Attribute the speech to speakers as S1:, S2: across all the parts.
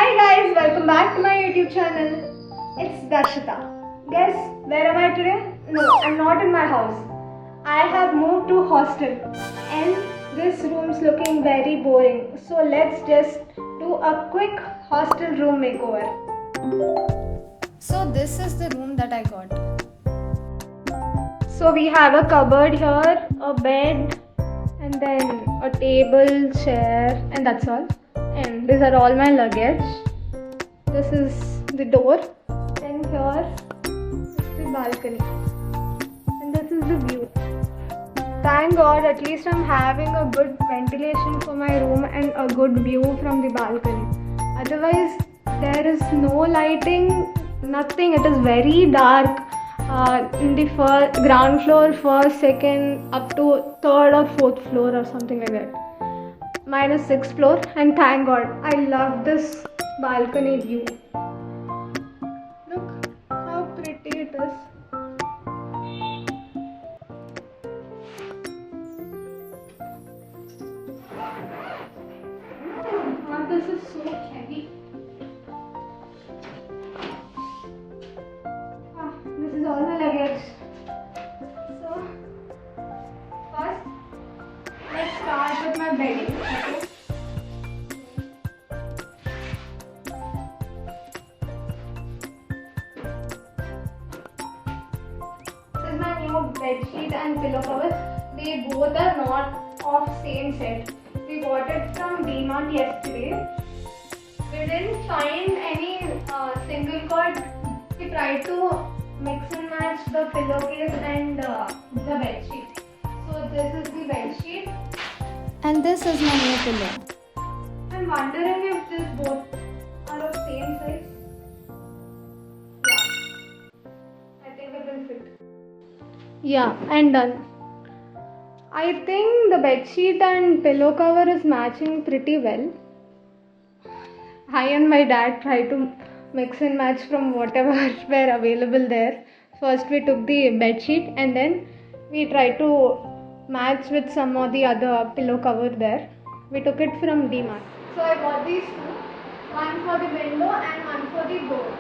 S1: Hi guys, welcome back to my YouTube channel. It's Darshita. Guess where am I today? No, I'm not in my house. I have moved to hostel and this room's looking very boring. So let's just do a quick hostel room makeover.
S2: So this is the room that I got.
S1: So we have a cupboard here, a bed, and then a table, chair, and that's all. And these are all my luggage. This is the door, and here is the balcony, and this is the view. Thank God, at least I'm having a good ventilation for my room and a good view from the balcony. Otherwise, there is no lighting, nothing. It is very dark. In the ground floor, first, second, up to third or fourth floor or something like that. Mine is sixth floor, and thank God, I love this balcony view. Look how pretty it is. Oh, this is so heavy. This is all my luggage. So, first, let's start with my bedding. Okay? This is my new bed sheet and pillow covers. They both are not of same set. We bought it from DMart yesterday. We didn't find any single cord. We tried to mix and match the pillowcase and the bed sheet. So this is the bed sheet.
S2: And this is my new pillow.
S1: I'm wondering if these both are of same size. Yeah, I think it will fit. Yeah, and done. I think the bedsheet and pillow cover is matching pretty well. I and my dad tried to mix and match from whatever were available there. First we took the bedsheet and then we tried to match with some of the other pillow cover there. We took it from DMart. So I bought these two, one for the window and one for the door.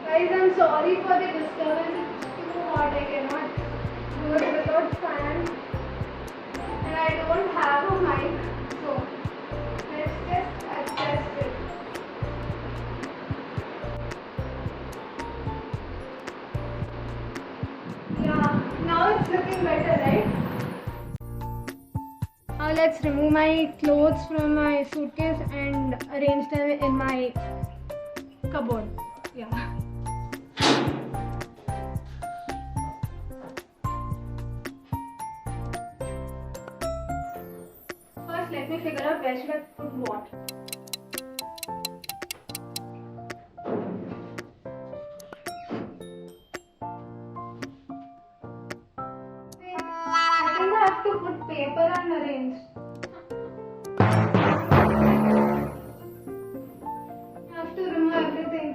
S1: Guys, I'm sorry for the disturbance. It's too hot. I cannot do it without fan. And I don't have a mic. So let's just adjust it. Yeah, now it's looking better, right? Now let's remove my clothes from my suitcase and arrange them in my cupboard. Yeah. First, let me figure out where should I put what. Wait, I think I have to put paper and arrange. I have to remove everything.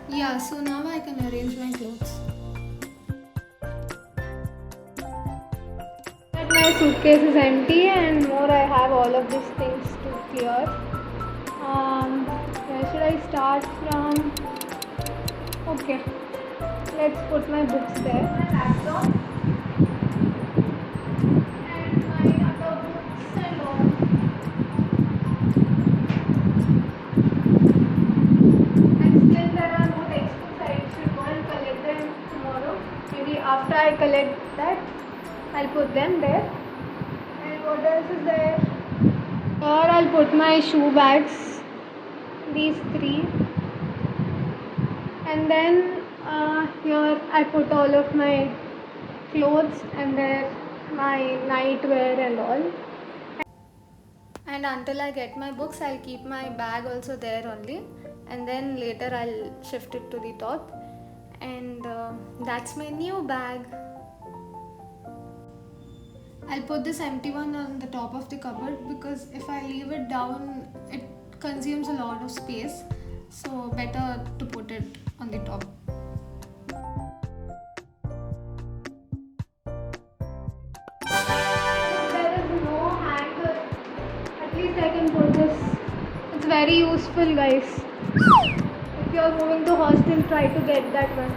S2: Yeah, so now I can arrange my clothes.
S1: But my suitcase is empty and more I have all of these things to clear. Where should I start from? Okay, let's put my books there. My laptop and my other books and all. And still there are no textbooks. I should go and collect them tomorrow. Maybe after I collect that, I'll put them there. And what else is there? Here I'll put my shoe bags, these three. And then here I put all of my clothes and then my nightwear and all.
S2: And until I get my books, I'll keep my bag also there only. And then later I'll shift it to the top. And that's my new bag. I'll put this empty one on the top of the cupboard because if I leave it down, it consumes a lot of space. so better to put it on the top.
S1: There is no hanger. At least I can put this. It's very useful, guys. If you are moving to hostel, try to get that one.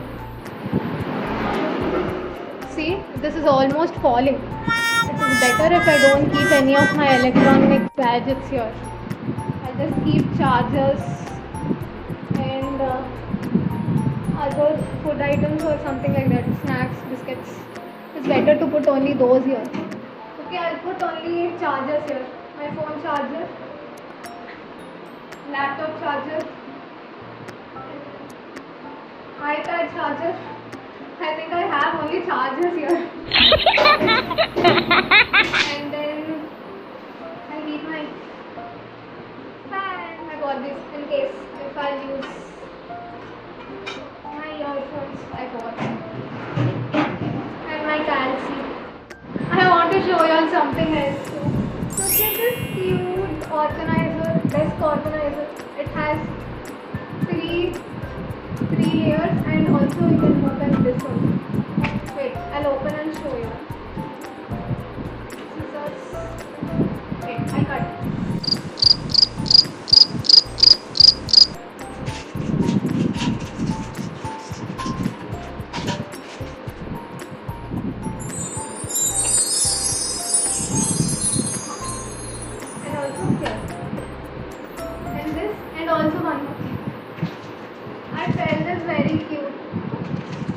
S1: See, this is almost falling. It is better if I don't keep any of my electronic gadgets here. I just keep chargers and other food items or something like that, snacks, biscuits. It's better to put only those here. Okay, I'll put only chargers here. My phone charger, laptop charger, iPad charger. I think I have only chargers here. And then I need my fan. I got this in case if I'll use my earphones. I got. And my calci. I want to show you all something else too. Look at this cute organizer, desk organizer. It has three layers and also you can open this one. Wait, I'll open and show you. Scissors. Wait, I cut. And also here. And this and also one more thing. I felt this very cute.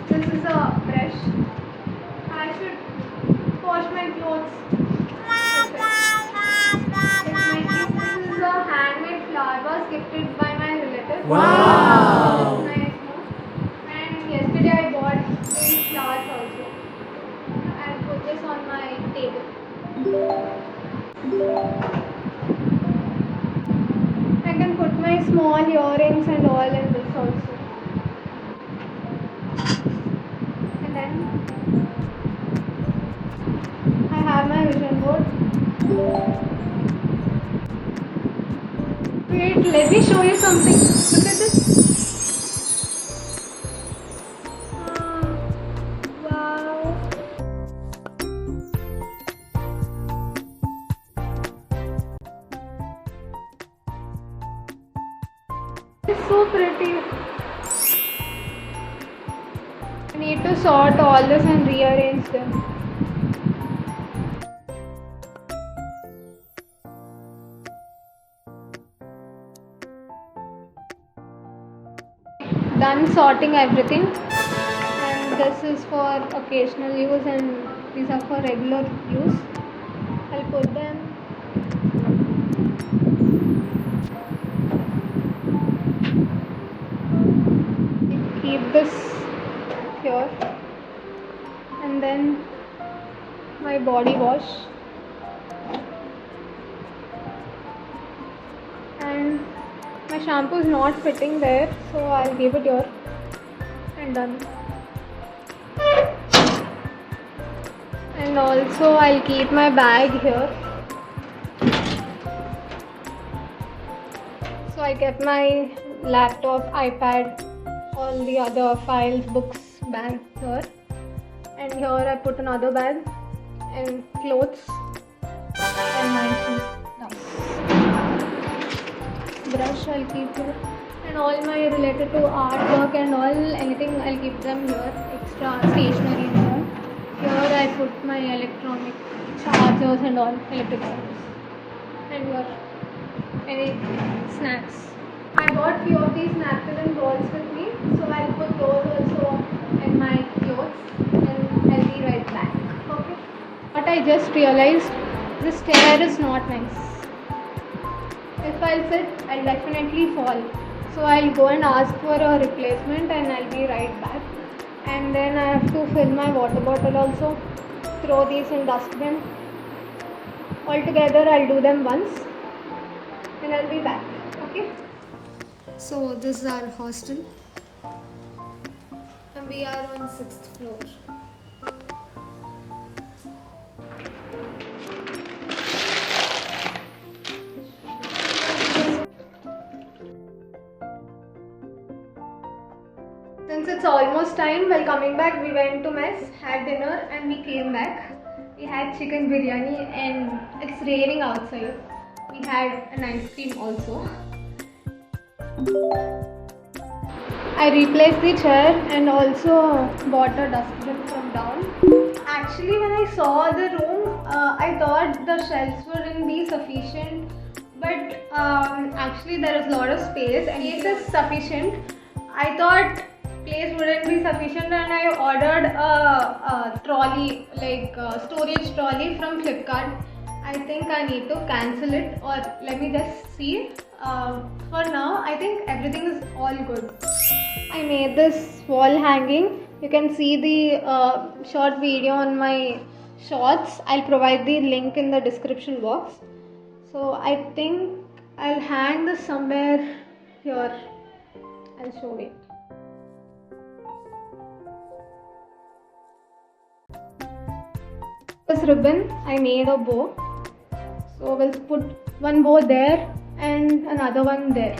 S1: This is a brush. I should wash my clothes. This is a handmade flower vase gifted by my relative.
S3: Wow!
S1: Nice, no? And yesterday I bought these flowers also. I'll put this on my table. I can put my small earrings and all in this also. And then I have my vision board. Wait, let me show you something. Look at this. Wow. It's so pretty. I need to sort all this and rearrange them. Done sorting everything, and this is for occasional use and these are for regular use. I'll put them. Keep this here, and then my body wash, and my shampoo is not fitting there, so I'll give it here and done. And also I'll keep my bag here. So I kept my laptop, iPad, all the other files, books, bag here. And here I put another bag and clothes and my stuff. Brush I'll keep here, and all my related to artwork and all anything I'll keep them here. Extra stationery and all. Here I put my electronic chargers and all electric chargers. And here any snacks. I bought few of these napkin balls with me, so I'll put those also in my clothes and I'll be right back. Okay. What I just realized, this stair is not nice. If I'll sit, I'll definitely fall. So I'll go and ask for a replacement and I'll be right back. And then I have to fill my water bottle also, throw these in dustbin. Altogether I'll do them once and I'll be back. Okay.
S2: So this is our hostel and we are on 6th floor.
S1: Since it's almost time, while coming back, we went to mess, had dinner, and we came back. We had chicken biryani, and it's raining outside. We had an ice cream also. I replaced the chair and also bought a dustbin from down. Actually, when I saw the room, I thought the shelves wouldn't be sufficient, but actually there is a lot of space and space is sufficient. I thought place wouldn't be sufficient, and I ordered a trolley, like a storage trolley from Flipkart. I think I need to cancel it, or let me just see. For now, I think everything is all good. I made this wall hanging. You can see the short video on my shorts. I'll provide the link in the description box. So I think I'll hang this somewhere here. I'll show it. This ribbon, I made a bow. So we'll put one bow there and another one there.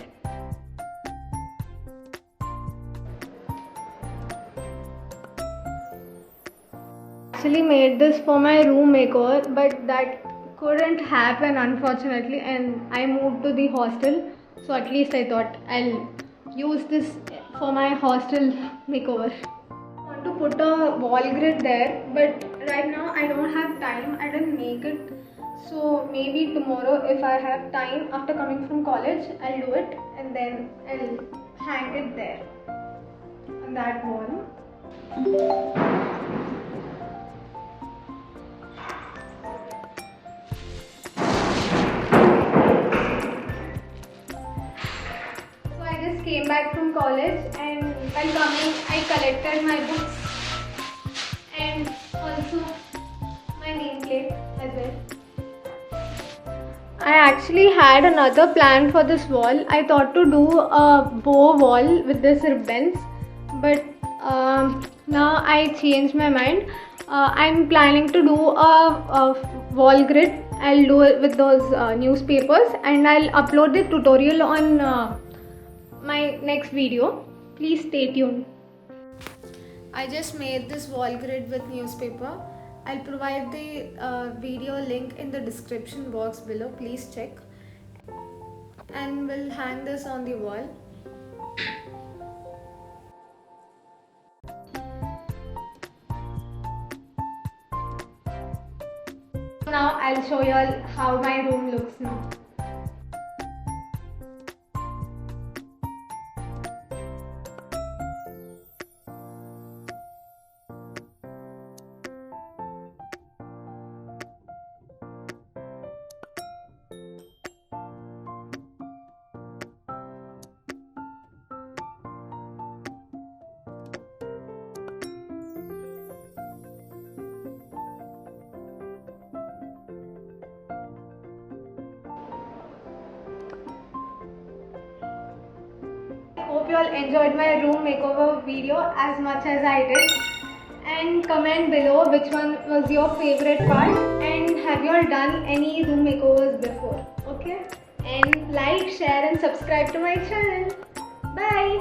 S1: Actually made this for my room makeover, but that couldn't happen unfortunately, and I moved to the hostel. So at least I thought I'll use this for my hostel makeover. I want to put a wall grid there, but right now I don't have time. I didn't make it. So maybe tomorrow, if I have time after coming from college, I'll do it and then I'll hang it there on that wall. So I just came back from college, and while coming I collected my books and also my nameplate as well. I actually had another plan for this wall. I thought to do a bow wall with this ribbons, but now I changed my mind. I'm planning to do a wall grid. I'll do it with those newspapers, and I'll upload the tutorial on my next video. Please stay tuned.
S2: I just made this wall grid with newspaper. I'll provide the video link in the description box below. Please check. And we'll hang this on the wall.
S1: Now I'll show you all how my room looks now. Hope you all enjoyed my room makeover video as much as I did, and comment below which one was your favorite part, and have you all done any room makeovers before. Okay, and like, share and subscribe to my channel. Bye.